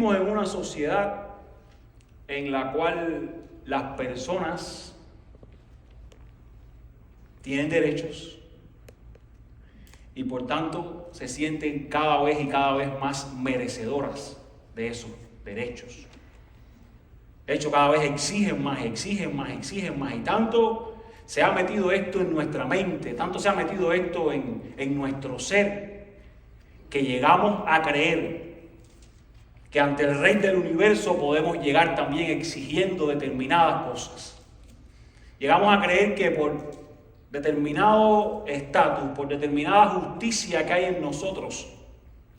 Vivimos en una sociedad en la cual las personas tienen derechos y por tanto se sienten cada vez más merecedoras de esos derechos. De hecho, cada vez exigen más y tanto se ha metido esto en nuestra mente, tanto se ha metido esto en nuestro ser, que llegamos a creer que ante el Rey del Universo podemos llegar también exigiendo determinadas cosas. Llegamos a creer que por determinado estatus, por determinada justicia que hay en nosotros,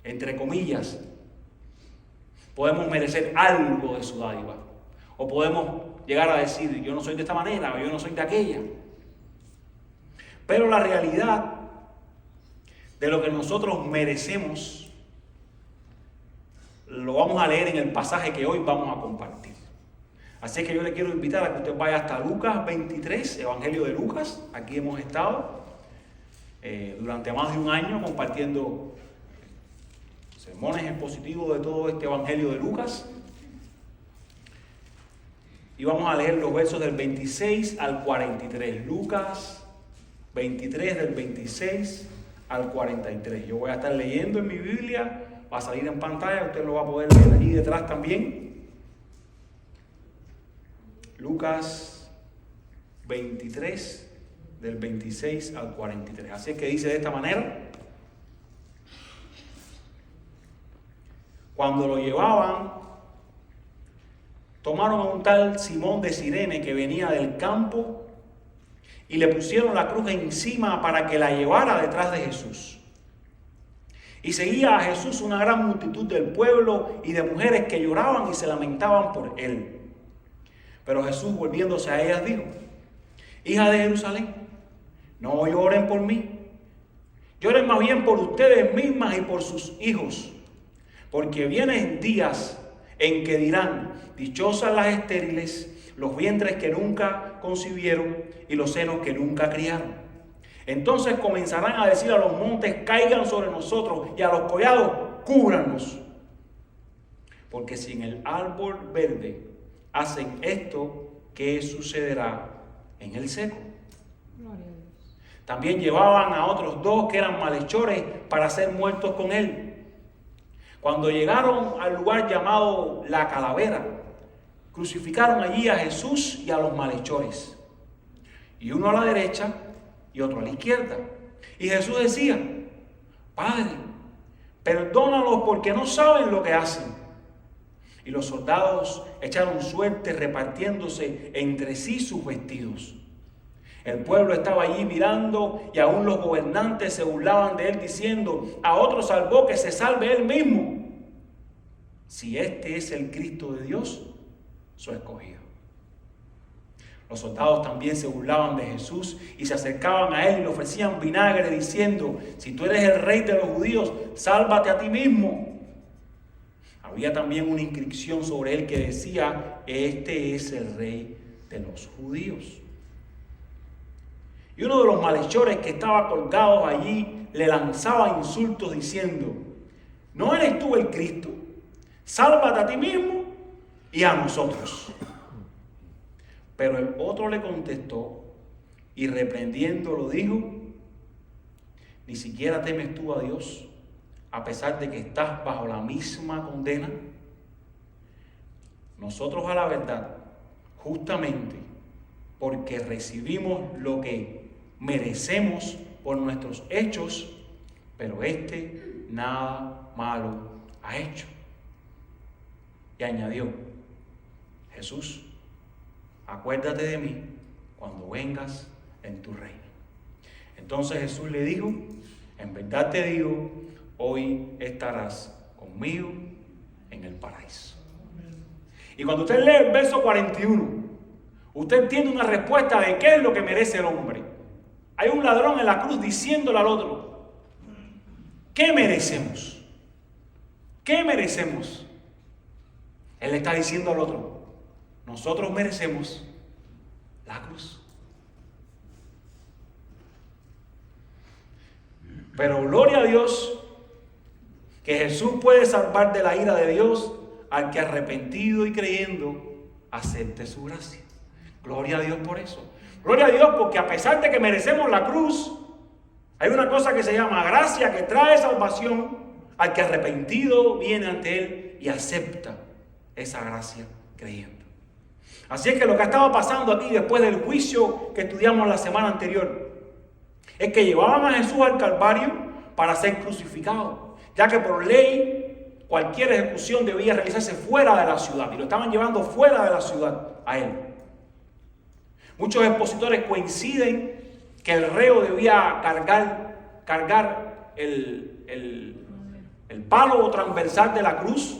entre comillas, podemos merecer algo de su dádiva. O podemos llegar a decir, yo no soy de esta manera, o yo no soy de aquella. Pero la realidad de lo que nosotros merecemos lo vamos a leer en el pasaje que hoy vamos a compartir. Así que yo le quiero invitar a que usted vaya hasta Lucas 23, Evangelio de Lucas. Aquí hemos estado durante más de un año compartiendo sermones expositivos de todo este Evangelio de Lucas. Y vamos a leer los versos del 26 al 43. Lucas 23, del 26 al 43. Yo voy a estar leyendo en mi Biblia. Va a salir en pantalla, usted lo va a poder leer allí detrás también. Lucas 23, del 26 al 43. Así que dice de esta manera: cuando lo llevaban, tomaron a un tal Simón de Cirene que venía del campo y le pusieron la cruz encima para que la llevara detrás de Jesús. Y seguía a Jesús una gran multitud del pueblo y de mujeres que lloraban y se lamentaban por él. Pero Jesús, volviéndose a ellas, dijo: hijas de Jerusalén, no lloren por mí, lloren más bien por ustedes mismas y por sus hijos, porque vienen días en que dirán: dichosas las estériles, los vientres que nunca concibieron y los senos que nunca criaron. Entonces comenzarán a decir a los montes: caigan sobre nosotros, y a los collados: cúbranos. Porque si en el árbol verde hacen esto, ¿qué sucederá en el seco? También llevaban a otros dos que eran malhechores para ser muertos con él. Cuando llegaron al lugar llamado La Calavera, crucificaron allí a Jesús y a los malhechores, y uno a la derecha y otro a la izquierda. Y Jesús decía: Padre, perdónalos porque no saben lo que hacen. Y los soldados echaron suerte repartiéndose entre sí sus vestidos. El pueblo estaba allí mirando y aún los gobernantes se burlaban de él diciendo: a otro salvó, que se salve él mismo, si este es el Cristo de Dios, su escogido. Los soldados también se burlaban de Jesús y se acercaban a él y le ofrecían vinagre diciendo: si tú eres el rey de los judíos, sálvate a ti mismo. Había también una inscripción sobre él que decía: este es el rey de los judíos. Y uno de los malhechores que estaba colgado allí le lanzaba insultos diciendo: ¿no eres tú el Cristo? Sálvate a ti mismo y a nosotros. Pero el otro le contestó y reprendiéndolo dijo: ¿ni siquiera temes tú a Dios, a pesar de que estás bajo la misma condena? Nosotros, a la verdad, justamente porque recibimos lo que merecemos por nuestros hechos, pero este nada malo ha hecho. Y añadió: Jesús, acuérdate de mí cuando vengas en tu reino. Entonces Jesús le dijo: en verdad te digo, hoy estarás conmigo en el paraíso. Y cuando usted lee el verso 41, usted tiene una respuesta de qué es lo que merece el hombre. Hay un ladrón en la cruz diciéndole al otro: ¿qué merecemos? ¿Qué merecemos? Él le está diciendo al otro: nosotros merecemos la cruz. Pero gloria a Dios que Jesús puede salvar de la ira de Dios al que arrepentido y creyendo acepte su gracia. Gloria a Dios por eso. Gloria a Dios porque a pesar de que merecemos la cruz, hay una cosa que se llama gracia que trae salvación al que arrepentido viene ante Él y acepta esa gracia creyendo. Así es que lo que estaba pasando aquí después del juicio que estudiamos la semana anterior es que llevaban a Jesús al Calvario para ser crucificado, ya que por ley cualquier ejecución debía realizarse fuera de la ciudad y lo estaban llevando fuera de la ciudad a Él. Muchos expositores coinciden que el reo debía cargar el palo transversal de la cruz,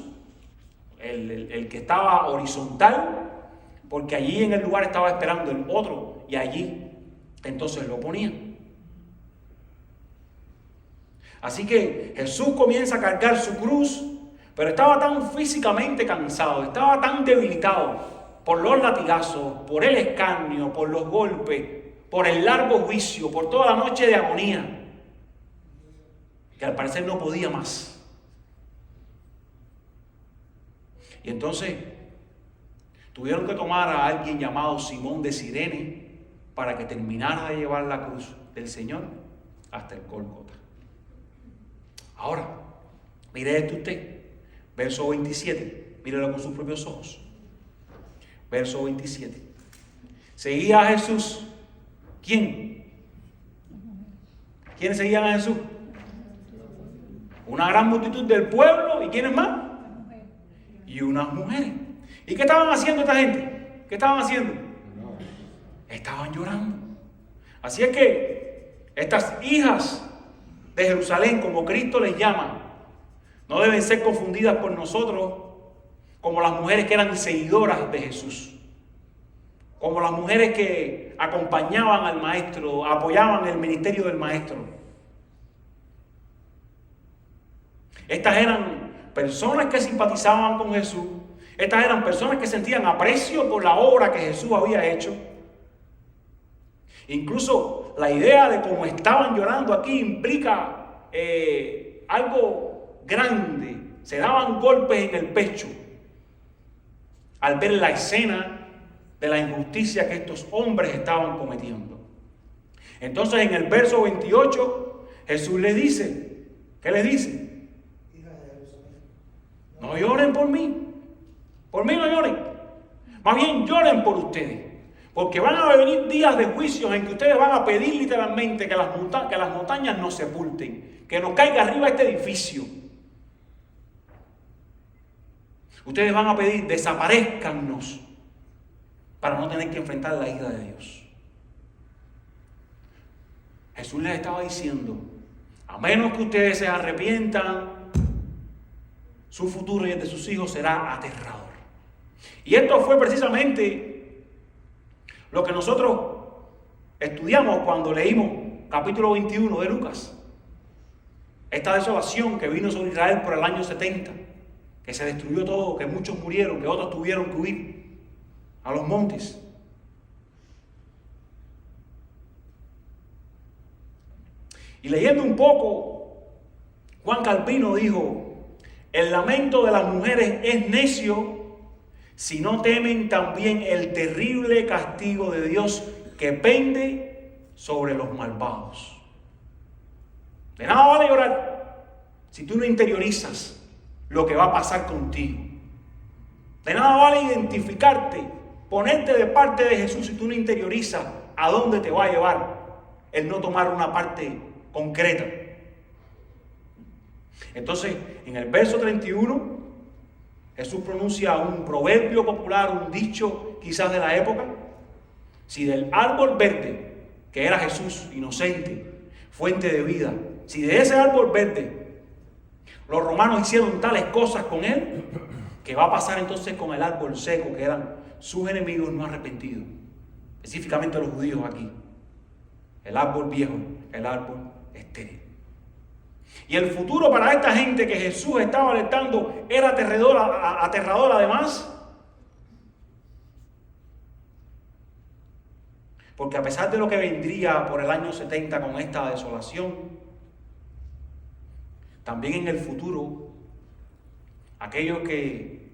el que estaba horizontal, porque allí en el lugar estaba esperando el otro y allí entonces lo ponían. Así que Jesús comienza a cargar su cruz, pero estaba tan físicamente cansado, estaba tan debilitado por los latigazos, por el escarnio, por los golpes, por el largo juicio, por toda la noche de agonía, que al parecer no podía más. Y entonces tuvieron que tomar a alguien llamado Simón de Cirene para que terminara de llevar la cruz del Señor hasta el Gólgota. Ahora, mire esto usted, verso 27, mírelo con sus propios ojos. Verso 27. Seguía a Jesús. ¿Quién? ¿Quiénes seguían a Jesús? Una gran multitud del pueblo. ¿Y quiénes más? Y unas mujeres. ¿Y qué estaban haciendo esta gente? ¿Qué estaban haciendo? Estaban llorando. Así es que estas hijas de Jerusalén, como Cristo les llama, no deben ser confundidas por nosotros como las mujeres que eran seguidoras de Jesús, como las mujeres que acompañaban al maestro, apoyaban el ministerio del maestro. Estas eran personas que simpatizaban con Jesús. Estas eran personas que sentían aprecio por la obra que Jesús había hecho. Incluso la idea de cómo estaban llorando aquí implica algo grande. Se daban golpes en el pecho al ver la escena de la injusticia que estos hombres estaban cometiendo. Entonces en el verso 28 Jesús les dice, ¿qué les dice? No lloren por mí no lloren, más bien lloren por ustedes, porque van a venir días de juicios en que ustedes van a pedir literalmente que las montañas nos sepulten, que nos caiga arriba este edificio. Ustedes van a pedir, desaparezcannos, para no tener que enfrentar la ira de Dios. Jesús les estaba diciendo, a menos que ustedes se arrepientan, su futuro y el de sus hijos será aterrador. Y esto fue precisamente lo que nosotros estudiamos cuando leímos capítulo 21 de Lucas. Esta desolación que vino sobre Israel por el año 70, que se destruyó todo, que muchos murieron, que otros tuvieron que huir a los montes. Y leyendo un poco, Juan Calvino dijo, el lamento de las mujeres es necio si no temen también el terrible castigo de Dios que pende sobre los malvados. De nada vale llorar si tú no interiorizas lo que va a pasar contigo. De nada vale identificarte, ponerte de parte de Jesús si tú no interiorizas a dónde te va a llevar el no tomar una parte concreta. Entonces, en el verso 31, Jesús pronuncia un proverbio popular, un dicho quizás de la época. Si del árbol verde, que era Jesús, inocente, fuente de vida, si de ese árbol verde los romanos hicieron tales cosas con él, ¿qué va a pasar entonces con el árbol seco, que eran sus enemigos no arrepentidos? Específicamente los judíos aquí. El árbol viejo, el árbol estéril. Y el futuro para esta gente que Jesús estaba alertando era aterrador además. Porque a pesar de lo que vendría por el año 70 con esta desolación, también en el futuro, aquellos que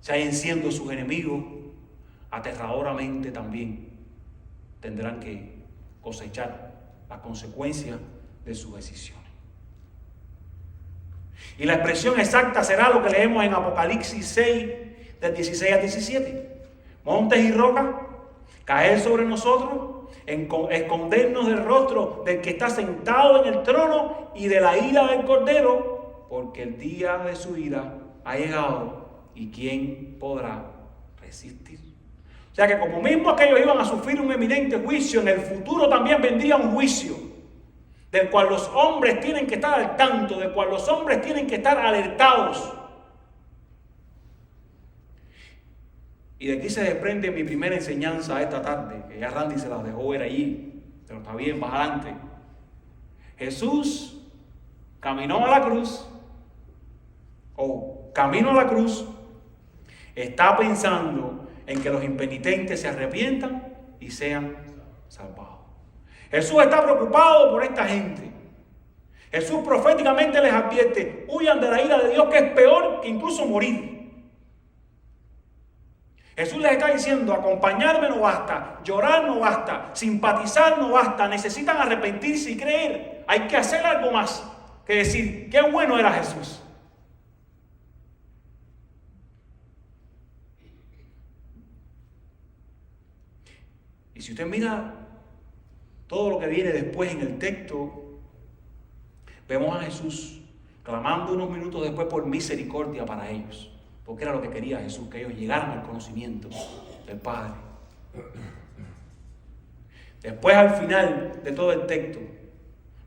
se hallen siendo sus enemigos, aterradoramente también tendrán que cosechar las consecuencias de sus decisiones. Y la expresión exacta será lo que leemos en Apocalipsis 6, del 16 al 17. Montes y rocas, caer sobre nosotros, escondernos del rostro del que está sentado en el trono y de la ira del Cordero, porque el día de su ira ha llegado y ¿quién podrá resistir? O sea que como mismo aquellos iban a sufrir un eminente juicio, en el futuro también vendría un juicio del cual los hombres tienen que estar al tanto, del cual los hombres tienen que estar alertados. Y de aquí se desprende mi primera enseñanza esta tarde, que ya Randy se la dejó ver allí, pero está bien, más adelante. Jesús caminó a la cruz, o camino a la cruz, está pensando en que los impenitentes se arrepientan y sean salvados. Jesús está preocupado por esta gente. Jesús proféticamente les advierte: huyan de la ira de Dios, que es peor que incluso morir. Jesús les está diciendo: acompañarme no basta, llorar no basta, simpatizar no basta, necesitan arrepentirse y creer. Hay que hacer algo más que decir qué bueno era Jesús. Y si usted mira todo lo que viene después en el texto, vemos a Jesús clamando unos minutos después por misericordia para ellos, porque era lo que quería Jesús, que ellos llegaran al conocimiento del Padre. Después, al final de todo el texto,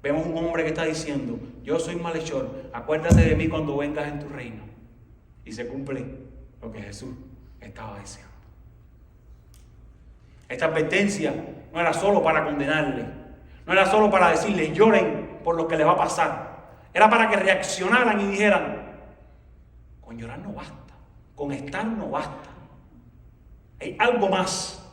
vemos un hombre que está diciendo: yo soy malhechor, acuérdate de mí cuando vengas en tu reino. Y se cumple lo que Jesús estaba deseando. Esta advertencia no era solo para condenarle, no era solo para decirle lloren por lo que les va a pasar. Era para que reaccionaran y dijeran: con llorar no basta, con estar no basta, hay algo más.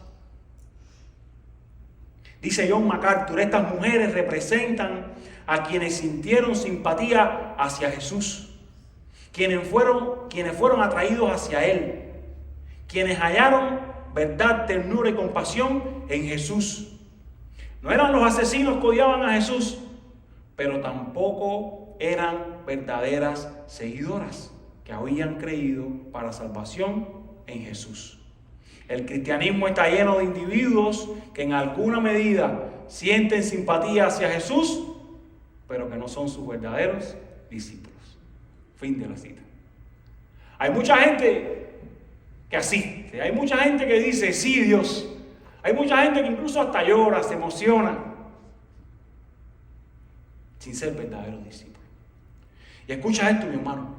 Dice John MacArthur: estas mujeres representan a quienes sintieron simpatía hacia Jesús, quienes fueron atraídos hacia Él, quienes hallaron verdad, ternura y compasión en Jesús. No eran los asesinos que odiaban a Jesús, pero tampoco eran verdaderas seguidoras que habían creído para salvación en Jesús. El cristianismo está lleno de individuos que en alguna medida sienten simpatía hacia Jesús, pero que no son sus verdaderos discípulos. Fin de la cita. Hay mucha gente que asiste, hay mucha gente que dice sí Dios, hay mucha gente que incluso hasta llora, se emociona, sin ser verdaderos discípulos. Y escucha esto, mi hermano: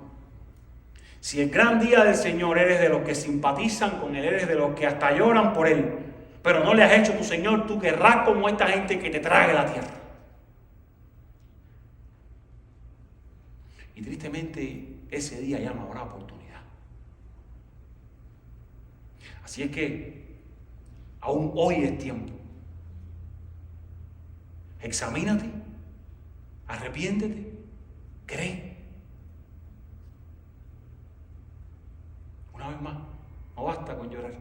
si el gran día del Señor eres de los que simpatizan con Él, eres de los que hasta lloran por Él, pero no le has hecho tu Señor, tú querrás como esta gente que te trague la tierra. Y tristemente ese día ya no habrá oportunidad. Así es que aún hoy es tiempo. Examínate, arrepiéntete, cree. Una vez más, no basta con llorar,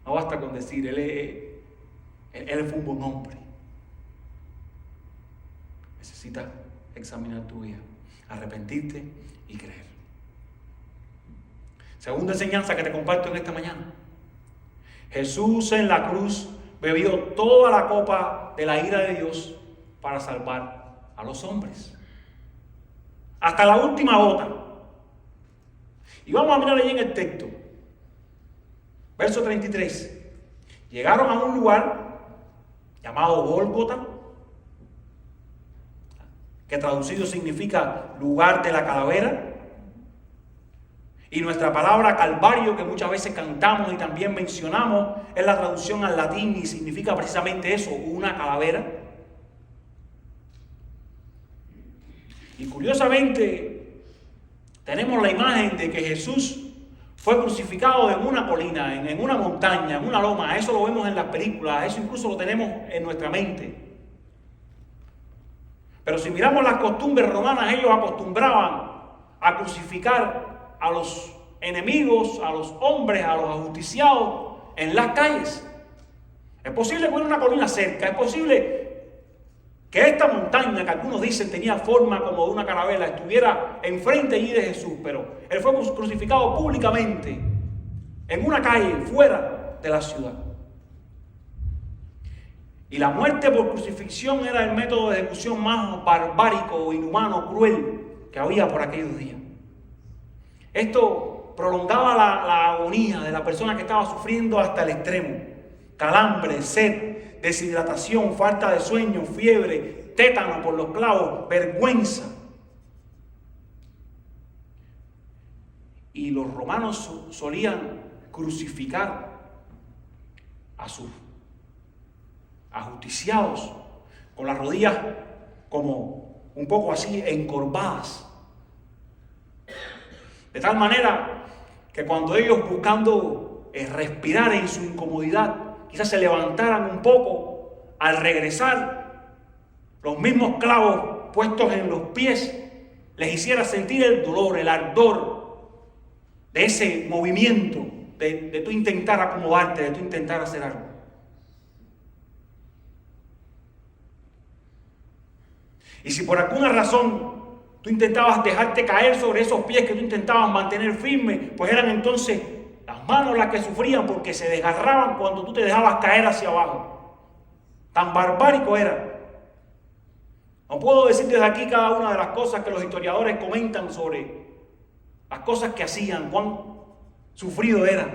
no basta con decir él fue un buen hombre. Necesitas examinar tu vida, arrepentirte y creer. Segunda enseñanza que te comparto en esta mañana: Jesús en la cruz bebió toda la copa de la ira de Dios para salvar a los hombres, hasta la última gota. Y vamos a mirar allí en el texto, verso 33. Llegaron a un lugar llamado Gólgota, que traducido significa lugar de la calavera. Y nuestra palabra Calvario, que muchas veces cantamos y también mencionamos, es la traducción al latín y significa precisamente eso, una calavera. Y curiosamente, tenemos la imagen de que Jesús fue crucificado en una colina, en una montaña, en una loma. Eso lo vemos en las películas, eso incluso lo tenemos en nuestra mente. Pero si miramos las costumbres romanas, ellos acostumbraban a crucificar a los enemigos, a los hombres, a los ajusticiados en las calles. Es posible que hubiera una colina cerca, es posible que esta montaña, que algunos dicen tenía forma como de una carabela, estuviera enfrente allí de Jesús, pero él fue crucificado públicamente en una calle fuera de la ciudad. Y la muerte por crucifixión era el método de ejecución más barbárico, inhumano, cruel que había por aquellos días. Esto prolongaba la agonía de la persona que estaba sufriendo hasta el extremo. Calambre, sed, deshidratación, falta de sueño, fiebre, tétano por los clavos, vergüenza. Y los romanos solían crucificar a sus ajusticiados con las rodillas como un poco así encorvadas, de tal manera que cuando ellos, buscando respirar en su incomodidad, quizás se levantaran un poco, al regresar, los mismos clavos puestos en los pies les hiciera sentir el dolor, el ardor de ese movimiento, de tú intentar acomodarte, de tú intentar hacer algo. Y si por alguna razón tú intentabas dejarte caer sobre esos pies que tú intentabas mantener firmes, pues eran entonces las manos las que sufrían porque se desgarraban cuando tú te dejabas caer hacia abajo. Tan barbárico era. No puedo decir desde aquí cada una de las cosas que los historiadores comentan sobre las cosas que hacían, cuán sufrido era.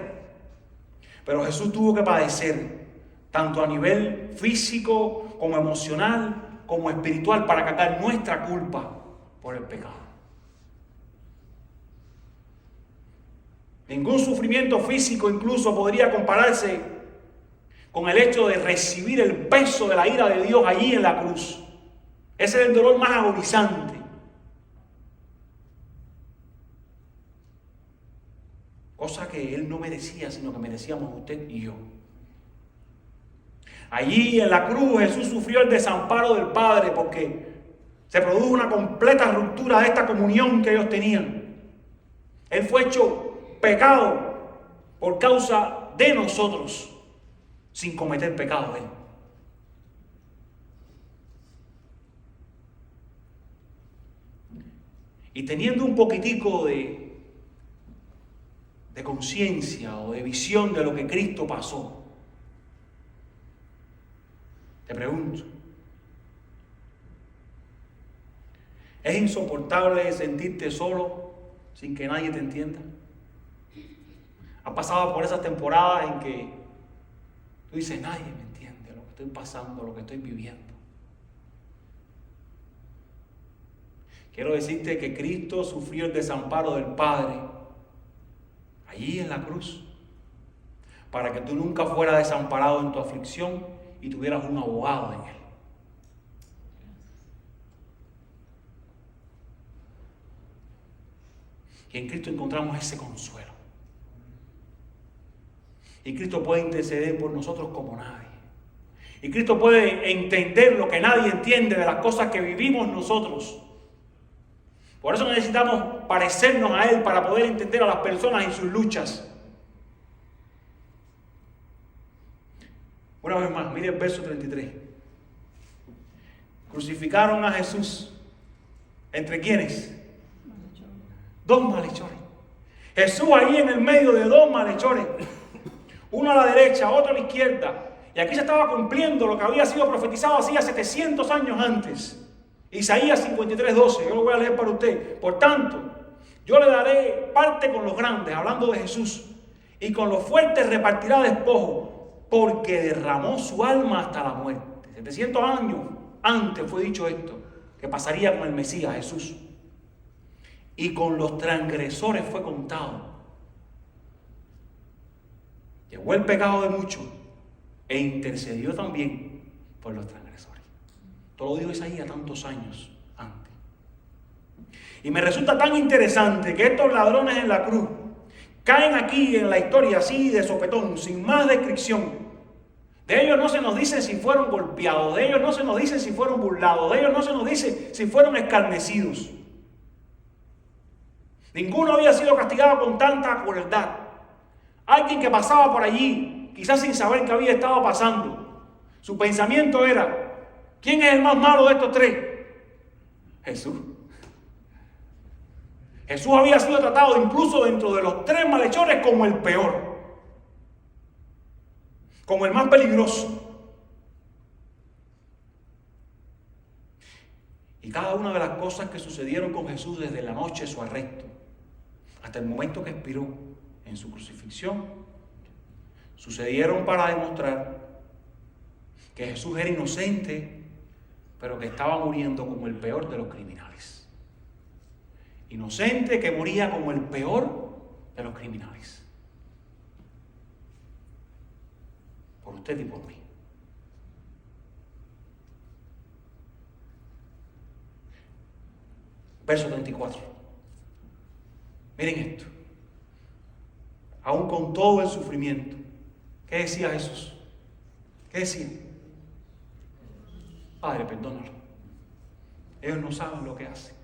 Pero Jesús tuvo que padecer, tanto a nivel físico como emocional, como espiritual, para cargar nuestra culpa por el pecado. Ningún sufrimiento físico incluso podría compararse con el hecho de recibir el peso de la ira de Dios allí en la cruz. Ese es el dolor más agonizante. Cosa que Él no merecía, sino que merecíamos usted y yo. Allí en la cruz Jesús sufrió el desamparo del Padre porque se produjo una completa ruptura de esta comunión que ellos tenían. Él fue hecho pecado por causa de nosotros, sin cometer pecado Él. Y teniendo un poquitico de conciencia o de visión de lo que Cristo pasó, te pregunto, ¿es insoportable sentirte solo sin que nadie te entienda? ¿Has pasado por esas temporadas en que tú dices, nadie me entiende lo que estoy pasando, lo que estoy viviendo? Quiero decirte que Cristo sufrió el desamparo del Padre allí en la cruz, para que tú nunca fueras desamparado en tu aflicción y tuvieras un abogado en Él. Y en Cristo encontramos ese consuelo. Y Cristo puede interceder por nosotros como nadie. Y Cristo puede entender lo que nadie entiende de las cosas que vivimos nosotros. Por eso necesitamos parecernos a Él para poder entender a las personas en sus luchas. Una vez más, mire el verso 33. Crucificaron a Jesús. ¿Entre quiénes? Dos malhechores. Jesús ahí en el medio de dos malhechores. Uno a la derecha, otro a la izquierda. Y aquí se estaba cumpliendo lo que había sido profetizado hacía 700 años antes. Isaías 53:12, yo lo voy a leer para usted. Por tanto, yo le daré parte con los grandes, hablando de Jesús, y con los fuertes repartirá despojo, porque derramó su alma hasta la muerte. 700 años antes fue dicho esto, que pasaría con el Mesías Jesús. Y con los transgresores fue contado. Llevó el pecado de muchos e intercedió también por los transgresores. Todo lo dijo Isaías tantos años antes. Y me resulta tan interesante que estos ladrones en la cruz caen aquí en la historia así de sopetón, sin más descripción. De ellos no se nos dice si fueron golpeados, de ellos no se nos dice si fueron burlados, de ellos no se nos dice si fueron escarnecidos. Ninguno había sido castigado con tanta crueldad. Alguien que pasaba por allí, quizás sin saber qué había estado pasando, su pensamiento era: ¿quién es el más malo de estos tres? Jesús. Jesús había sido tratado incluso dentro de los tres malhechores como el peor, como el más peligroso. Y cada una de las cosas que sucedieron con Jesús desde la noche de su arresto hasta el momento que expiró en su crucifixión, sucedieron para demostrar que Jesús era inocente, pero que estaba muriendo como el peor de los criminales. Inocente que moría como el peor de los criminales. Por usted y por mí. Verso 34. Miren esto. Aún con todo el sufrimiento, ¿qué decía Jesús? ¿Qué decía? Padre, perdónalo. Ellos no saben lo que hacen.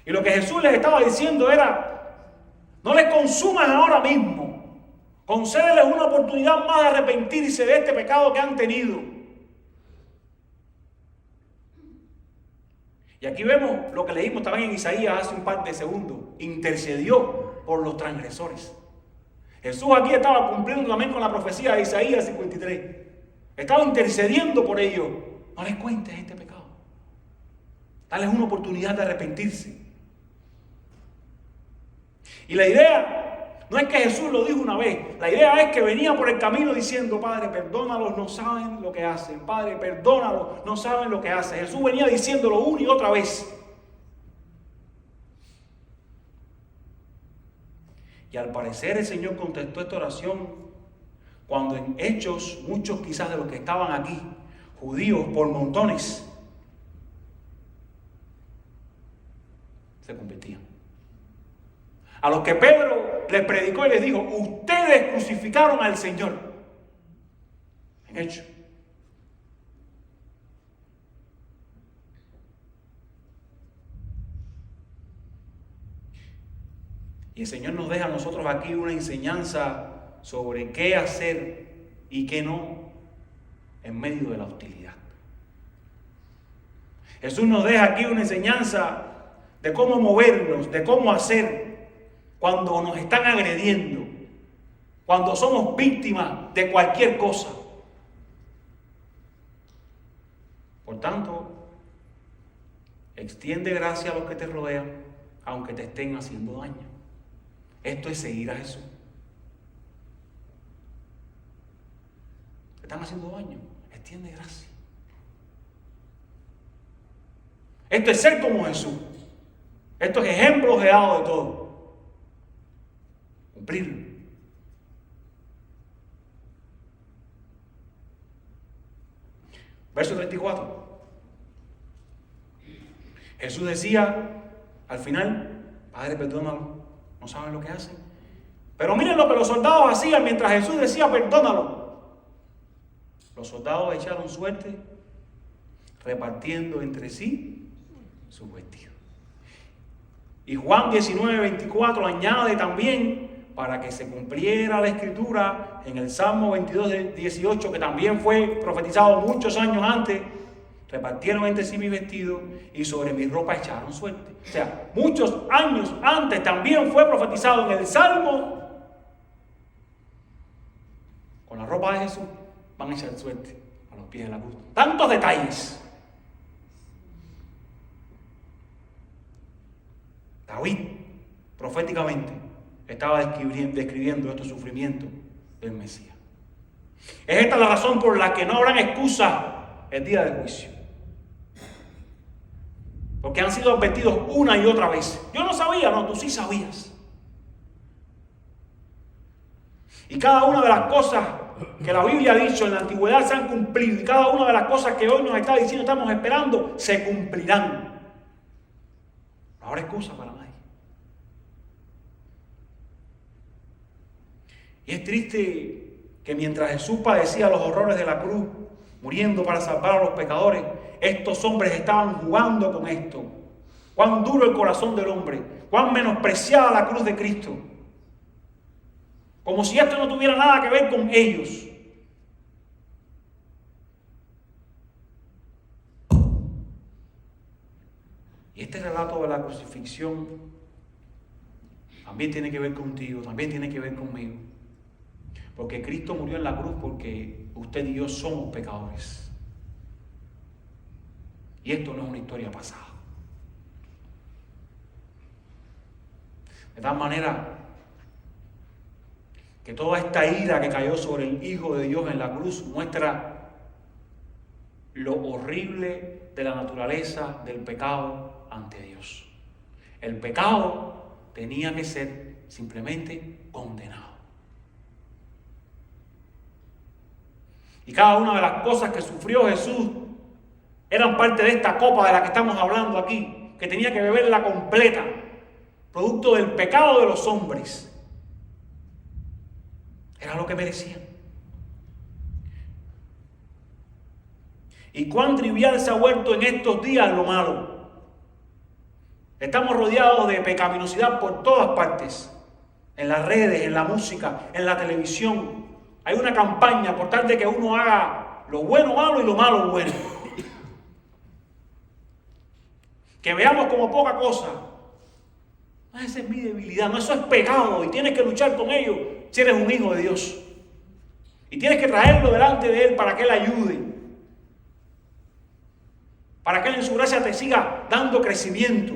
Y lo que Jesús les estaba diciendo era: no les consuman ahora mismo. Concédeles una oportunidad más de arrepentirse de este pecado que han tenido. Y aquí vemos lo que leímos también en Isaías hace un par de segundos. Intercedió por los transgresores. Jesús aquí estaba cumpliendo también con la profecía de Isaías 53. Estaba intercediendo por ellos. No les cuentes este pecado. Dales una oportunidad de arrepentirse. Y la idea no es que Jesús lo dijo una vez. La idea es que venía por el camino diciendo: Padre, perdónalos, no saben lo que hacen. Padre, perdónalos, no saben lo que hacen. Jesús venía diciéndolo una y otra vez. Y al parecer el Señor contestó esta oración cuando en Hechos, muchos quizás de los que estaban aquí, judíos por montones, se convertían. A los que Pedro les predicó y les dijo: ustedes crucificaron al Señor. En Hechos. Y el Señor nos deja a nosotros aquí una enseñanza sobre qué hacer y qué no en medio de la hostilidad. Jesús nos deja aquí una enseñanza de cómo movernos, de cómo hacer cuando nos están agrediendo, cuando somos víctimas de cualquier cosa. Por tanto, extiende gracia a los que te rodean, aunque te estén haciendo daño. Esto es seguir a Jesús. Te están haciendo daño, extiende gracia. Esto es ser como Jesús. Esto es ejemplo ojeado de todo. Cumplirlo. Verso 34. Jesús decía al final: Padre, perdónalo, no saben lo que hacen. Pero miren lo que los soldados hacían mientras Jesús decía: perdónalo. Los soldados echaron suerte repartiendo entre sí sus vestidos. Y Juan 19:24 añade también, para que se cumpliera la escritura en el Salmo 22:18, que también fue profetizado muchos años antes: repartieron entre sí mi vestido y sobre mi ropa echaron suerte. O sea, muchos años antes también fue profetizado en el Salmo: con la ropa de Jesús van a echar suerte a los pies de la cruz. Tantos detalles. David, proféticamente, estaba describiendo estos sufrimientos del Mesías. Es esta la razón por la que no habrán excusa el día del juicio. Porque han sido advertidos una y otra vez. Yo no sabía, no, tú sí sabías. Y cada una de las cosas que la Biblia ha dicho en la antigüedad se han cumplido. Y cada una de las cosas que hoy nos está diciendo, estamos esperando, se cumplirán. No habrá excusa para nadie. Y es triste que mientras Jesús padecía los horrores de la cruz, muriendo para salvar a los pecadores, estos hombres estaban jugando con esto. Cuán duro el corazón del hombre, cuán menospreciada la cruz de Cristo. Como si esto no tuviera nada que ver con ellos. Y este relato de la crucifixión también tiene que ver contigo, también tiene que ver conmigo. Porque Cristo murió en la cruz porque usted y yo somos pecadores. Y esto no es una historia pasada. De tal manera que toda esta ira que cayó sobre el Hijo de Dios en la cruz muestra lo horrible de la naturaleza del pecado ante Dios. El pecado tenía que ser simplemente condenado. Y cada una de las cosas que sufrió Jesús eran parte de esta copa de la que estamos hablando aquí, que tenía que beberla completa, producto del pecado de los hombres. Era lo que merecían. Y cuán trivial se ha vuelto en estos días lo malo. Estamos rodeados de pecaminosidad por todas partes. En las redes, en la música, en la televisión. Hay una campaña por tal de que uno haga lo bueno malo y lo malo bueno. Que veamos como poca cosa. Esa es mi debilidad. No, eso es pecado y tienes que luchar con ello si eres un hijo de Dios. Y tienes que traerlo delante de Él para que Él ayude. Para que Él en su gracia te siga dando crecimiento.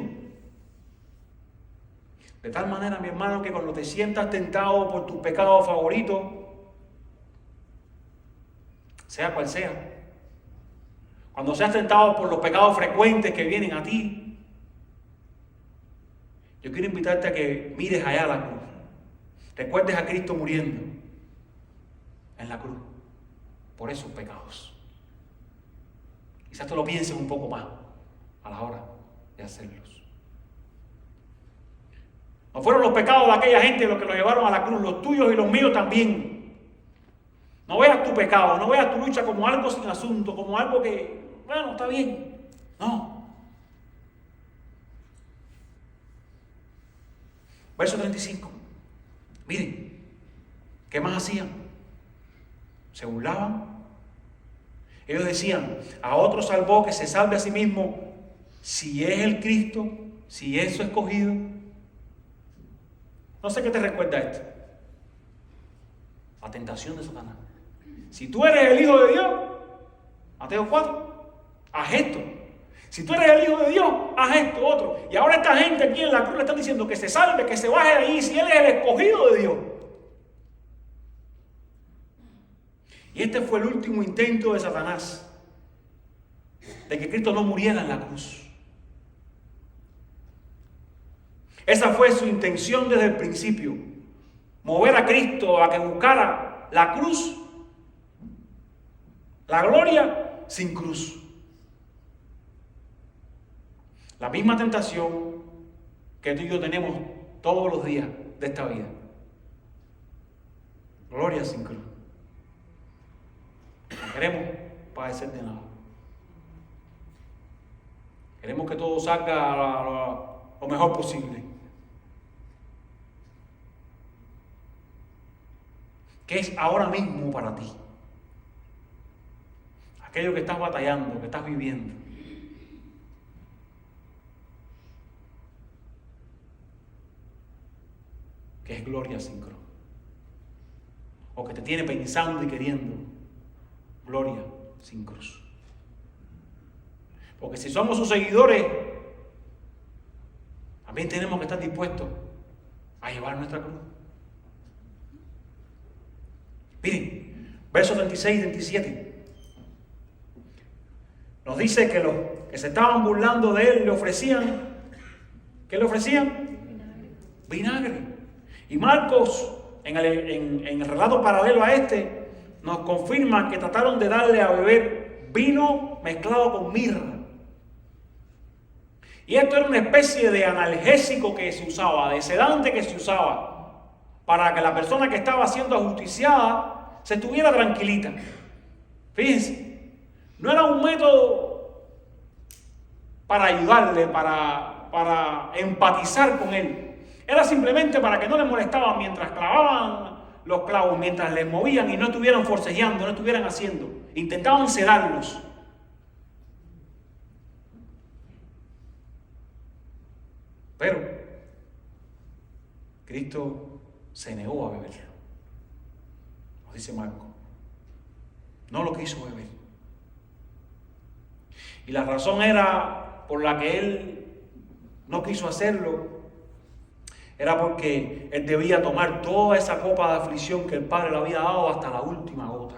De tal manera, mi hermano, que cuando te sientas tentado por tu pecado favorito, sea cual sea, cuando seas tentado por los pecados frecuentes que vienen a ti, yo quiero invitarte a que mires allá la cruz. Recuerdes a Cristo muriendo en la cruz por esos pecados. Quizás te lo pienses un poco más a la hora de hacerlos. No fueron los pecados de aquella gente los que los llevaron a la cruz, los tuyos y los míos también. No veas tu pecado, no veas tu lucha como algo sin asunto, como algo que, bueno, está bien. No. Verso 35. Miren, ¿qué más hacían? Se burlaban. Ellos decían, a otro salvó, que se salve a sí mismo, si es el Cristo, si es su escogido. No sé qué te recuerda esto. La tentación de Satanás. Si tú eres el Hijo de Dios, Mateo 4, haz esto. Si tú eres el Hijo de Dios, haz esto, otro. Y ahora esta gente aquí en la cruz le están diciendo que se salve, que se baje de ahí, si Él es el escogido de Dios. Y este fue el último intento de Satanás, de que Cristo no muriera en la cruz. Esa fue su intención desde el principio, mover a Cristo a que buscara la cruz, la gloria sin cruz. La misma tentación que tú y yo tenemos todos los días de esta vida. Gloria sin cruz. No queremos padecer de nada. Queremos que todo salga lo mejor posible. ¿Qué es ahora mismo para ti? Aquello que estás batallando, que estás viviendo. Que es gloria sin cruz. O que te tiene pensando y queriendo gloria sin cruz. Porque si somos sus seguidores, también tenemos que estar dispuestos a llevar nuestra cruz. Miren, versos 36 y 37. Nos dice que los que se estaban burlando de él le ofrecían, ¿qué le ofrecían? Vinagre. Y Marcos, en el relato paralelo a este, nos confirma que trataron de darle a beber vino mezclado con mirra. Y esto era una especie de analgésico que se usaba, de sedante que se usaba, para que la persona que estaba siendo ajusticiada se estuviera tranquilita. Fíjense, no era un método para ayudarle, para para empatizar con él. Era simplemente para que no le molestaban mientras clavaban los clavos, mientras les movían y no estuvieran forcejeando, no estuvieran haciendo. Intentaban sedarlos. Pero Cristo se negó a beber. Nos dice Marco. No lo quiso beber. Y la razón era por la que él no quiso hacerlo, era porque él debía tomar toda esa copa de aflicción que el Padre le había dado hasta la última gota.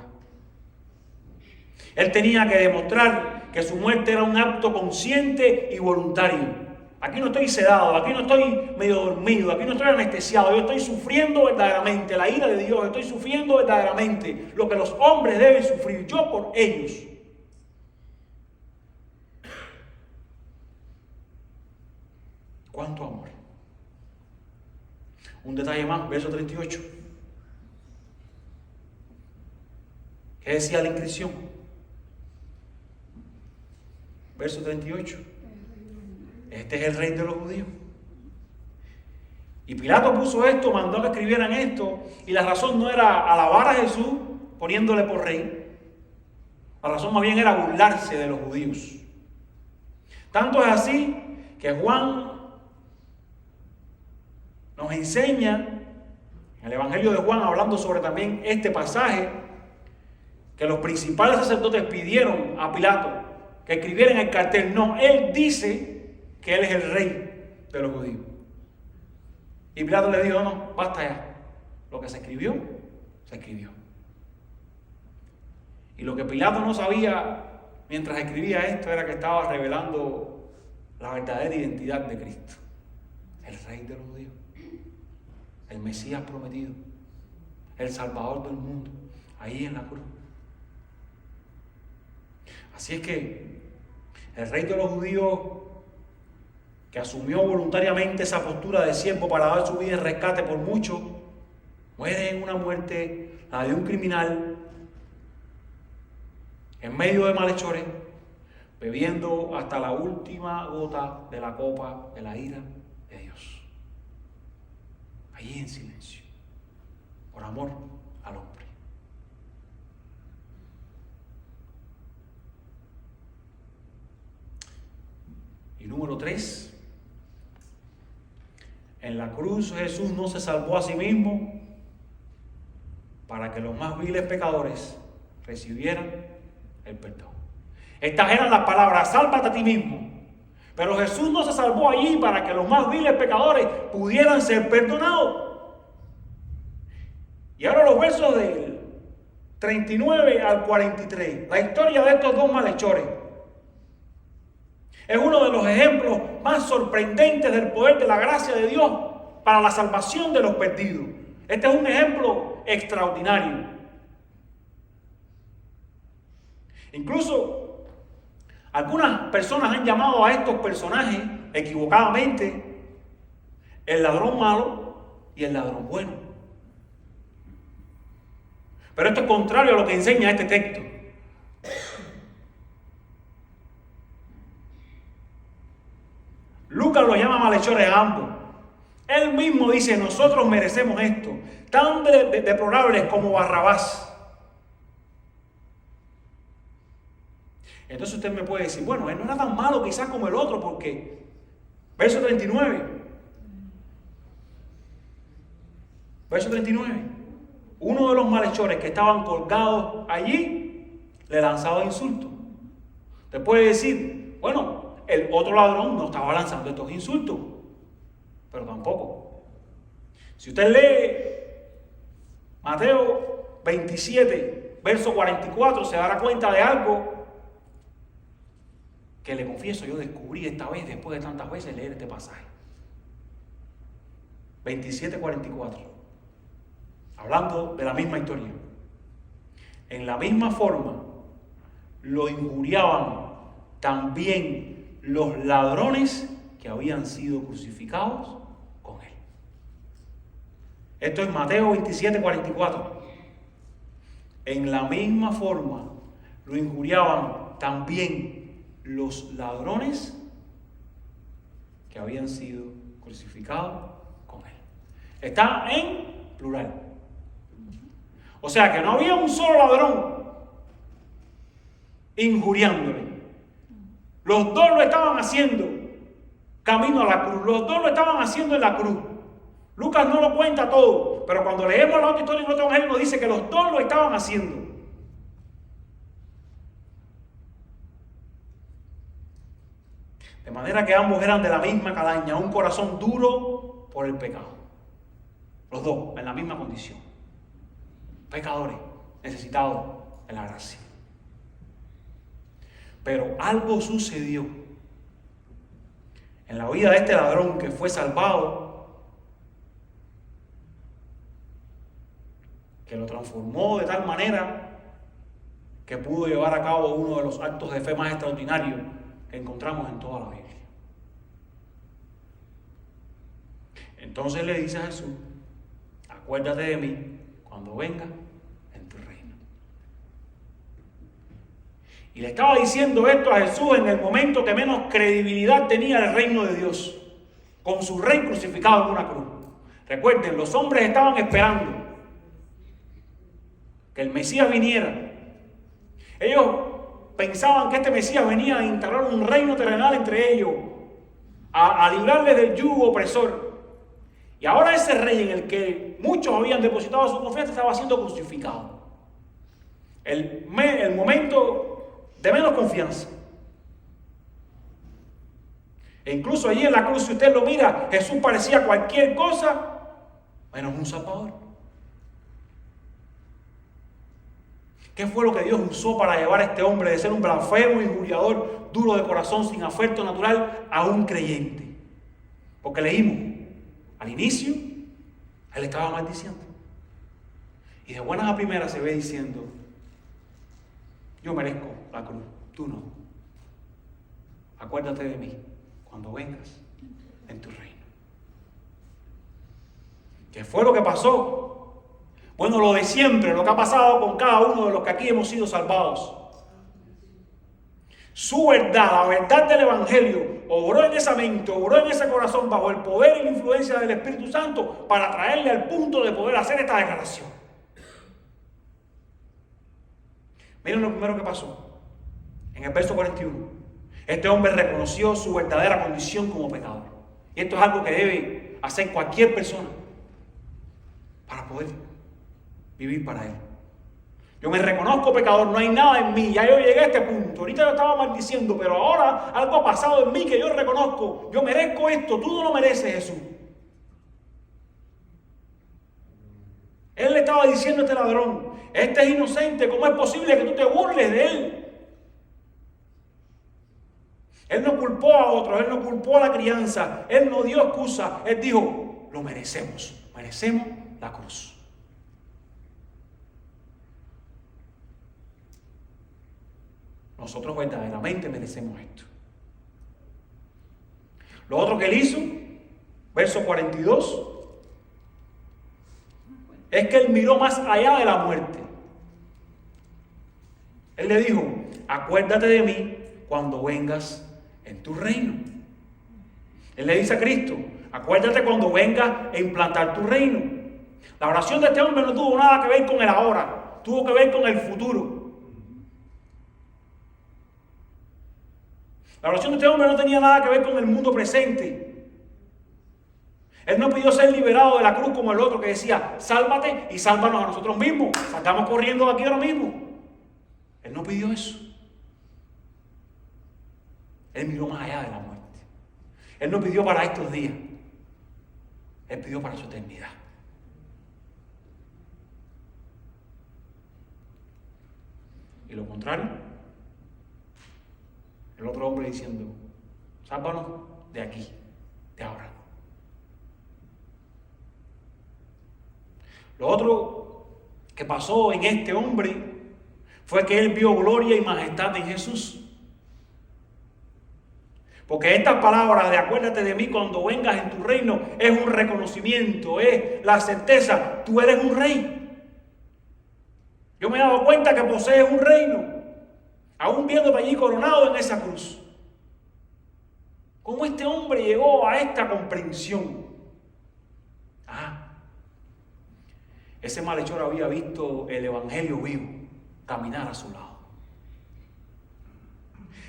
Él tenía que demostrar que su muerte era un acto consciente y voluntario. Aquí no estoy sedado, aquí no estoy medio dormido, aquí no estoy anestesiado, yo estoy sufriendo verdaderamente la ira de Dios, estoy sufriendo verdaderamente lo que los hombres deben sufrir, yo por ellos. ¿Cuánto amor? Un detalle más, verso 38. ¿Qué decía la inscripción? Verso 38. Este es el rey de los judíos. Y Pilato puso esto, mandó que escribieran esto, y la razón no era alabar a Jesús poniéndole por rey. La razón más bien era burlarse de los judíos. Tanto es así que Juan nos enseña, en el Evangelio de Juan, hablando sobre también este pasaje, que los principales sacerdotes pidieron a Pilato que escribiera en el cartel, no, él dice que él es el rey de los judíos. Y Pilato le dijo, no, basta ya. Lo que se escribió, se escribió. Y lo que Pilato no sabía mientras escribía esto era que estaba revelando la verdadera identidad de Cristo. El rey de los judíos. El Mesías prometido. El Salvador del mundo. Ahí en la cruz. Así es que el rey de los judíos, que asumió voluntariamente esa postura de siervo para dar su vida en rescate por muchos, muere en una muerte, la de un criminal, en medio de malhechores, bebiendo hasta la última gota de la copa de la ira de Dios. Allí en silencio, por amor al hombre. Y número 3, en la cruz Jesús no se salvó a sí mismo para que los más viles pecadores recibieran el perdón. Estas eran las palabras, sálvate a ti mismo. Pero Jesús no se salvó allí para que los más viles pecadores pudieran ser perdonados. Y ahora los versos del 39 al 43, la historia de estos dos malhechores. Es uno de los ejemplos más sorprendentes del poder de la gracia de Dios para la salvación de los perdidos. Este es un ejemplo extraordinario. Incluso algunas personas han llamado a estos personajes equivocadamente el ladrón malo y el ladrón bueno. Pero esto es contrario a lo que enseña este texto. Lucas los llama malhechores a ambos. Él mismo dice, nosotros merecemos esto, tan deplorables como Barrabás. Entonces usted me puede decir, bueno, él no era tan malo quizás como el otro, porque, verso 39, uno de los malhechores que estaban colgados allí, le lanzaba insultos. Usted puede decir, bueno, el otro ladrón no estaba lanzando estos insultos, pero tampoco. Si usted lee Mateo 27, verso 44, se dará cuenta de algo que le confieso, yo descubrí esta vez, después de tantas veces leer este pasaje. 27:44. Hablando de la misma historia. En la misma forma, lo injuriaban también los ladrones que habían sido crucificados con él. Esto es Mateo 27:44. En la misma forma, lo injuriaban también los ladrones que habían sido crucificados con él. Está en plural. O sea que no había un solo ladrón injuriándole. Los dos lo estaban haciendo camino a la cruz. Los dos lo estaban haciendo en la cruz. Lucas no lo cuenta todo, pero cuando leemos la otra historia en otro evangelio nos dice que los dos lo estaban haciendo. De manera que ambos eran de la misma calaña, un corazón duro por el pecado. Los dos en la misma condición. Pecadores, necesitados de la gracia. Pero algo sucedió en la vida de este ladrón que fue salvado, que lo transformó de tal manera que pudo llevar a cabo uno de los actos de fe más extraordinarios que encontramos en toda la Biblia. Entonces le dice a Jesús: acuérdate de mí cuando venga en tu reino. Y le estaba diciendo esto a Jesús en el momento que menos credibilidad tenía el reino de Dios, con su rey crucificado en una cruz. Recuerden, los hombres estaban esperando que el Mesías viniera. Ellos pensaban que este Mesías venía a instaurar un reino terrenal entre ellos, a librarles del yugo opresor. Y ahora ese rey en el que muchos habían depositado su confianza estaba siendo crucificado. El momento de menos confianza. E incluso allí en la cruz, si usted lo mira, Jesús parecía cualquier cosa menos un salvador. ¿Qué fue lo que Dios usó para llevar a este hombre de ser un blasfemo, injuriador, duro de corazón, sin afecto natural, a un creyente? Porque leímos, al inicio, él estaba maldiciendo. Y de buenas a primeras se ve diciendo: yo merezco la cruz, tú no. Acuérdate de mí cuando vengas en tu reino. ¿Qué fue lo que pasó? Bueno, lo de siempre, lo que ha pasado con cada uno de los que aquí hemos sido salvados. Su verdad, la verdad del Evangelio, obró en esa mente, obró en ese corazón bajo el poder y la influencia del Espíritu Santo para traerle al punto de poder hacer esta declaración. Miren lo primero que pasó. En el verso 41. Este hombre reconoció su verdadera condición como pecador. Y esto es algo que debe hacer cualquier persona para poder vivir para Él. Yo me reconozco pecador, no hay nada en mí, ya yo llegué a este punto. Ahorita yo estaba maldiciendo, pero ahora algo ha pasado en mí que yo reconozco. Yo merezco esto, tú no lo mereces, Jesús. Él le estaba diciendo a este ladrón: este es inocente, ¿cómo es posible que tú te burles de él? Él no culpó a otros, él no culpó a la crianza, él no dio excusa, él dijo: lo merecemos la cruz. Nosotros verdaderamente merecemos esto. Lo otro que él hizo, verso 42, es que él miró más allá de la muerte. Él le dijo: acuérdate de mí cuando vengas en tu reino. Él le dice a Cristo: acuérdate cuando vengas a implantar tu reino. La oración de este hombre no tuvo nada que ver con el ahora, tuvo que ver con el futuro. La oración de este hombre no tenía nada que ver con el mundo presente. Él no pidió ser liberado de la cruz como el otro que decía: sálvate y sálvanos a nosotros mismos, salgamos corriendo de aquí ahora mismo. Él no pidió eso. Él miró más allá de la muerte. Él no pidió para estos días. Él pidió para su eternidad. Y lo contrario, el otro hombre diciendo: sálvanos de aquí, de ahora. Lo otro que pasó en este hombre fue que él vio gloria y majestad en Jesús. Porque estas palabras de acuérdate de mí cuando vengas en tu reino es un reconocimiento, es la certeza: tú eres un rey. Yo me he dado cuenta que posees un reino, aún viéndote allí coronado en esa cruz. ¿Cómo este hombre llegó a esta comprensión? Ese malhechor había visto el evangelio vivo caminar a su lado.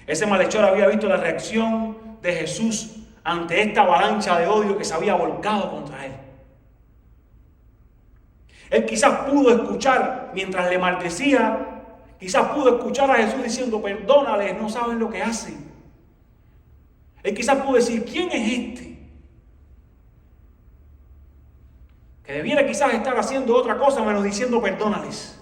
Ese malhechor había visto la reacción de Jesús ante esta avalancha de odio que se había volcado contra él. Él quizás pudo escuchar mientras le maldecía, quizás pudo escuchar a Jesús diciendo: perdónales, no saben lo que hacen. Él quizás pudo decir: ¿quién es este? Que debiera quizás estar haciendo otra cosa menos diciendo perdónales.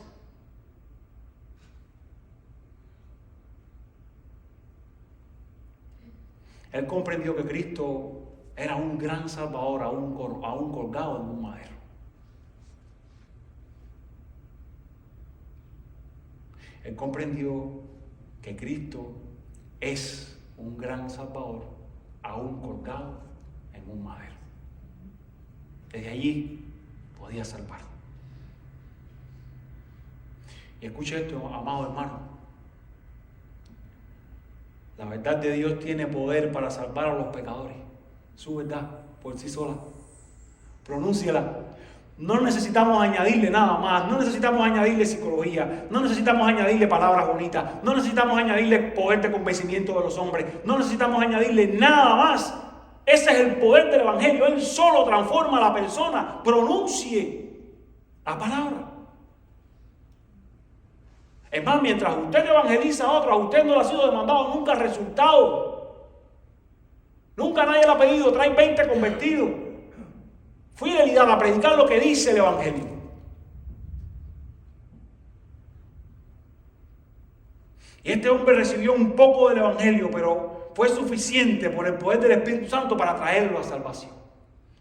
Él comprendió que Cristo era un gran salvador, aún colgado en un madero. Él comprendió que Cristo es un gran salvador, aún colgado en un madero. Desde allí podía salvar. Y escuche esto, amado hermano. La verdad de Dios tiene poder para salvar a los pecadores. Su verdad, por sí sola. Pronúnciala. No necesitamos añadirle nada más. No necesitamos añadirle psicología. No necesitamos añadirle palabras bonitas. No necesitamos añadirle poder de convencimiento de los hombres. No necesitamos añadirle nada más. Ese es el poder del evangelio. Él solo transforma a la persona. Pronuncie la palabra. Es más, mientras usted evangeliza a otros, a usted no le ha sido demandado nunca resultado. Nunca nadie le ha pedido: trae 20 convertidos. Fidelidad a predicar lo que dice el evangelio. Y este hombre recibió un poco del evangelio, pero fue suficiente por el poder del Espíritu Santo para traerlo a salvación.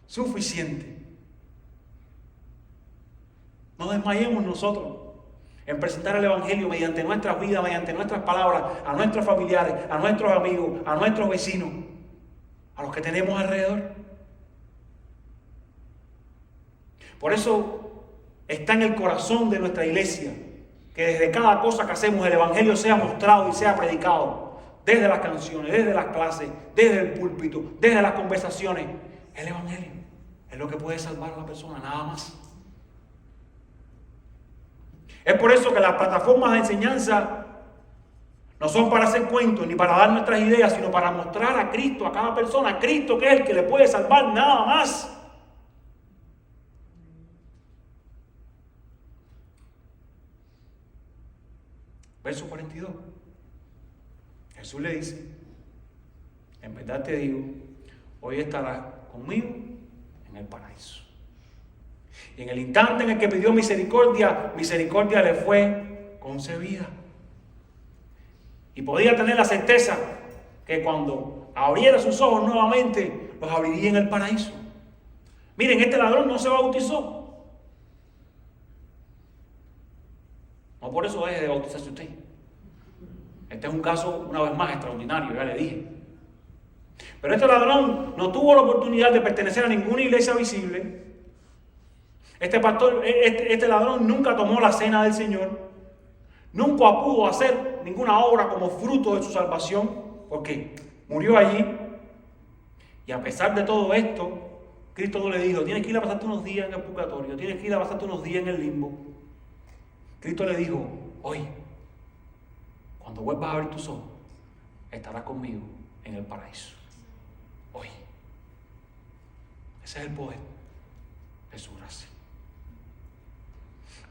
Suficiente. No desmayemos nosotros en presentar el evangelio mediante nuestras vidas, mediante nuestras palabras, a nuestros familiares, a nuestros amigos, a nuestros vecinos, a los que tenemos alrededor. Por eso está en el corazón de nuestra iglesia que desde cada cosa que hacemos el evangelio sea mostrado y sea predicado, desde las canciones, desde las clases, desde el púlpito, desde las conversaciones. El evangelio es lo que puede salvar a la persona, nada más. Es por eso que las plataformas de enseñanza no son para hacer cuentos ni para dar nuestras ideas, sino para mostrar a Cristo a cada persona, a Cristo que es el que le puede salvar, nada más. Verso 42. Jesús le dice: en verdad te digo, hoy estarás conmigo en el paraíso. Y en el instante en el que pidió misericordia, misericordia le fue concebida. Y podía tener la certeza que cuando abriera sus ojos nuevamente, los abriría en el paraíso. Miren, este ladrón no se bautizó. No por eso deje de bautizarse usted. Este es un caso, una vez más, extraordinario, ya le dije. Pero este ladrón no tuvo la oportunidad de pertenecer a ninguna iglesia visible. Este ladrón nunca tomó la cena del Señor. Nunca pudo hacer ninguna obra como fruto de su salvación, porque murió allí. Y a pesar de todo esto, Cristo no le dijo: tienes que ir a pasarte unos días en el purgatorio, tienes que ir a pasarte unos días en el limbo. Cristo le dijo: hoy, cuando vuelvas a abrir tus ojos, estarás conmigo en el paraíso. Hoy. Ese es el poder de su gracia.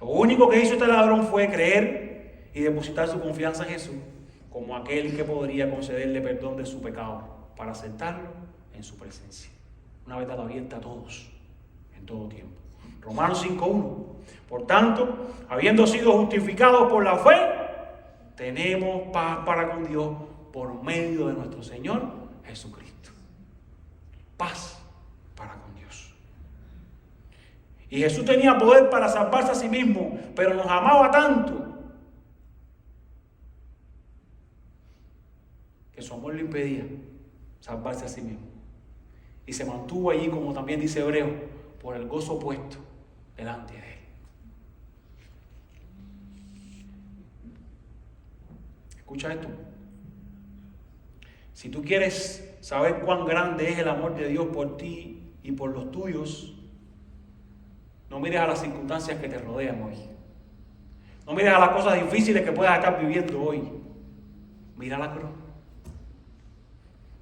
Lo único que hizo este ladrón fue creer y depositar su confianza en Jesús como aquel que podría concederle perdón de su pecado para aceptarlo en su presencia. Una verdad abierta a todos, en todo tiempo. Romanos 5:1. Por tanto, habiendo sido justificados por la fe, tenemos paz para con Dios por medio de nuestro Señor Jesucristo. Paz para con Dios. Y Jesús tenía poder para salvarse a sí mismo, pero nos amaba tanto que su amor le impedía salvarse a sí mismo. Y se mantuvo allí, como también dice Hebreo, por el gozo puesto delante de él. Escucha esto. Si tú quieres saber cuán grande es el amor de Dios por ti y por los tuyos, no mires a las circunstancias que te rodean hoy. No mires a las cosas difíciles que puedas estar viviendo hoy. Mira la cruz.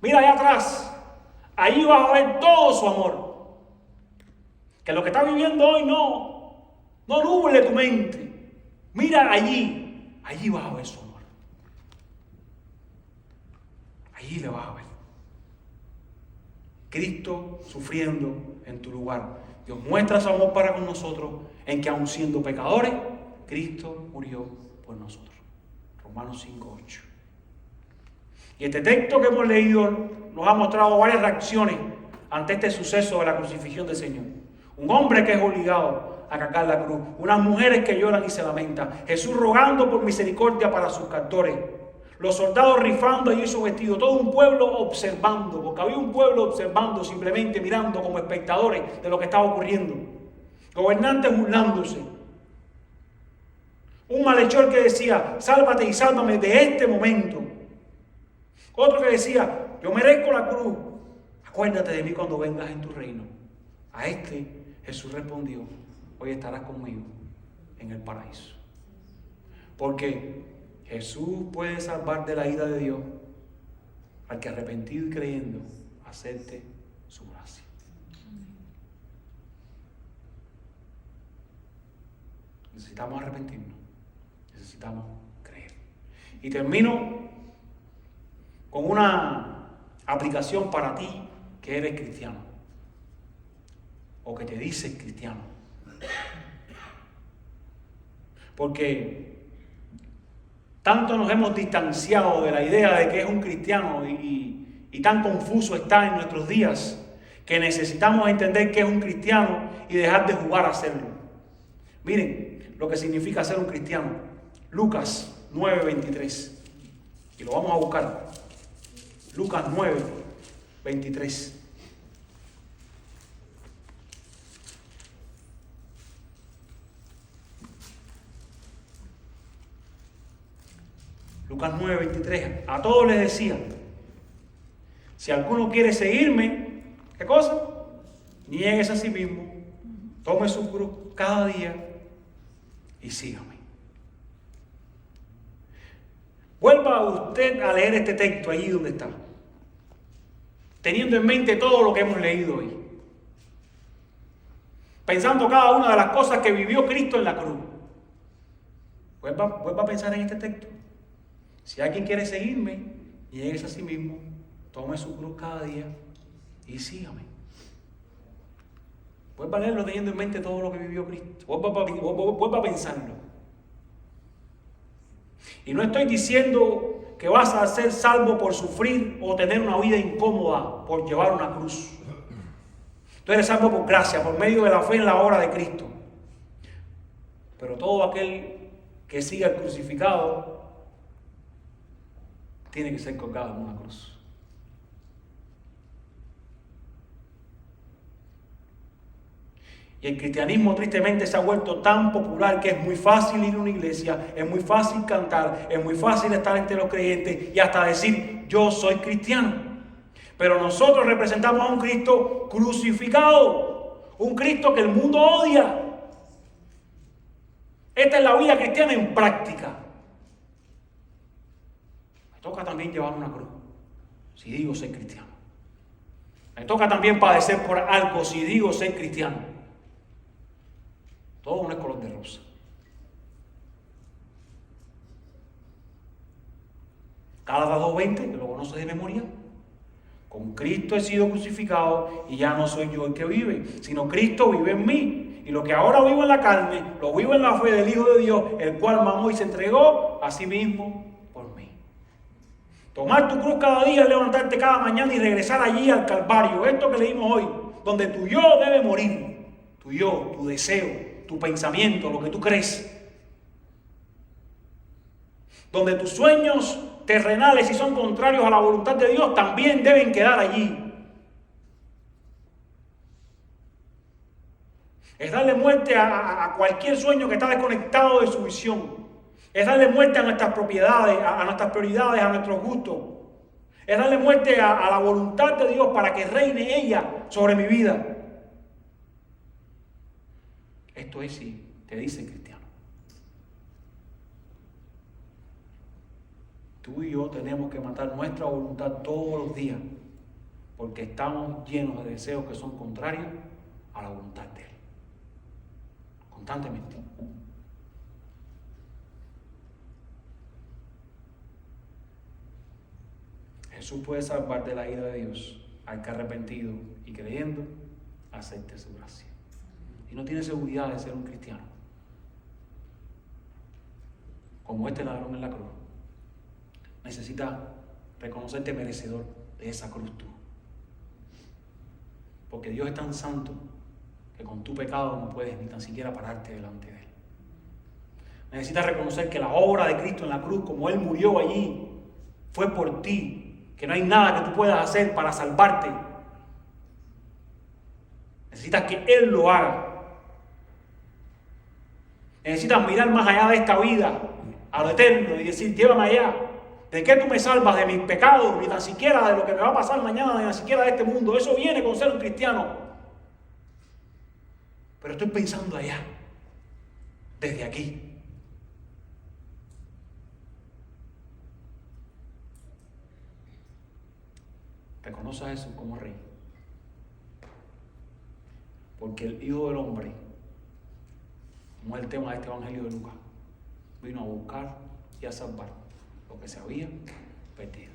Mira allá atrás. Ahí vas a ver todo su amor. Que lo que estás viviendo hoy no nuble tu mente. Mira allí. Allí vas a ver su amor. Allí le vas a ver. Cristo sufriendo en tu lugar. Dios muestra su amor para con nosotros en que aun siendo pecadores, Cristo murió por nosotros. Romanos 5:8. Y este texto que hemos leído nos ha mostrado varias reacciones ante este suceso de la crucifixión del Señor. Un hombre que es obligado a cargar la cruz, unas mujeres que lloran y se lamentan, Jesús rogando por misericordia para sus captores, los soldados rifando allí su vestido, todo un pueblo observando, porque había un pueblo observando, simplemente mirando como espectadores de lo que estaba ocurriendo, gobernantes burlándose, un malhechor que decía, sálvate y sálvame de este momento, otro que decía, yo merezco la cruz, acuérdate de mí cuando vengas en tu reino. A este Jesús respondió, hoy estarás conmigo en el paraíso. Porque Jesús puede salvar de la ira de Dios al que arrepentido y creyendo acepte su gracia. Necesitamos arrepentirnos, necesitamos creer. Y termino con una aplicación para ti que eres cristiano o que te dices cristiano. Porque tanto nos hemos distanciado de la idea de que es un cristiano y tan confuso está en nuestros días que necesitamos entender que es un cristiano y dejar de jugar a serlo. Miren lo que significa ser un cristiano. Lucas 9:23. Y lo vamos a buscar. Lucas 9:23. Lucas 9:23. A todos les decía, si alguno quiere seguirme, ¿qué cosa? Niéguese a sí mismo, tome su cruz cada día y sígame. Vuelva usted a leer este texto allí donde está, teniendo en mente todo lo que hemos leído hoy, pensando cada una de las cosas que vivió Cristo en la cruz. Vuelva a pensar en este texto. Si alguien quiere seguirme, niéguese a sí mismo, tome su cruz cada día y sígame. Vuelva a leerlo teniendo en mente todo lo que vivió Cristo. Vuelva a pensarlo. Y no estoy diciendo que vas a ser salvo por sufrir o tener una vida incómoda por llevar una cruz. Tú eres salvo por gracia, por medio de la fe en la obra de Cristo. Pero todo aquel que siga el crucificado tiene que ser colgado en una cruz. Y el cristianismo tristemente se ha vuelto tan popular que es muy fácil ir a una iglesia, es muy fácil cantar, es muy fácil estar entre los creyentes y hasta decir, yo soy cristiano. Pero nosotros representamos a un Cristo crucificado, un Cristo que el mundo odia. Esta es la vida cristiana en práctica. Me toca también llevar una cruz, si digo ser cristiano. Me toca también padecer por algo, si digo ser cristiano. Todo no es color de rosa. Gálatas 2:20, que lo conoce de memoria. Con Cristo he sido crucificado y ya no soy yo el que vive, sino Cristo vive en mí. Y lo que ahora vivo en la carne, lo vivo en la fe del Hijo de Dios, el cual me amó y se entregó a sí mismo por mí. Tomar tu cruz cada día, levantarte cada mañana y regresar allí al Calvario. Esto que leímos hoy, donde tu yo debe morir. Tu yo, tu deseo, tu pensamiento, lo que tú crees. Donde tus sueños terrenales, si son contrarios a la voluntad de Dios, también deben quedar allí. Es darle muerte a cualquier sueño que está desconectado de su visión. Es darle muerte a nuestras propiedades, a nuestras prioridades, a nuestros gustos. Es darle muerte a la voluntad de Dios para que reine ella sobre mi vida. Esto es si te dicen cristiano. Tú y yo tenemos que matar nuestra voluntad todos los días, porque estamos llenos de deseos que son contrarios a la voluntad de Él. Constantemente. Jesús puede salvar de la ira de Dios al que arrepentido y creyendo acepte su gracia. Y no tiene seguridad de ser un cristiano, como este ladrón en la cruz. Necesita reconocerte merecedor de esa cruz tú. Porque Dios es tan santo que con tu pecado no puedes ni tan siquiera pararte delante de Él. Necesitas reconocer que la obra de Cristo en la cruz, como Él murió allí, fue por ti. Que no hay nada que tú puedas hacer para salvarte. Necesitas que Él lo haga. Necesitas mirar más allá de esta vida, a lo eterno, y decir, llévame allá. ¿De qué tú me salvas? De mis pecados, ni tan siquiera de lo que me va a pasar mañana, ni tan siquiera de este mundo. Eso viene con ser un cristiano. Pero estoy pensando allá, desde aquí. Reconoce a Jesús como Rey. Porque el Hijo del Hombre, como es el tema de este Evangelio de Lucas, vino a buscar y a salvar lo que se había perdido.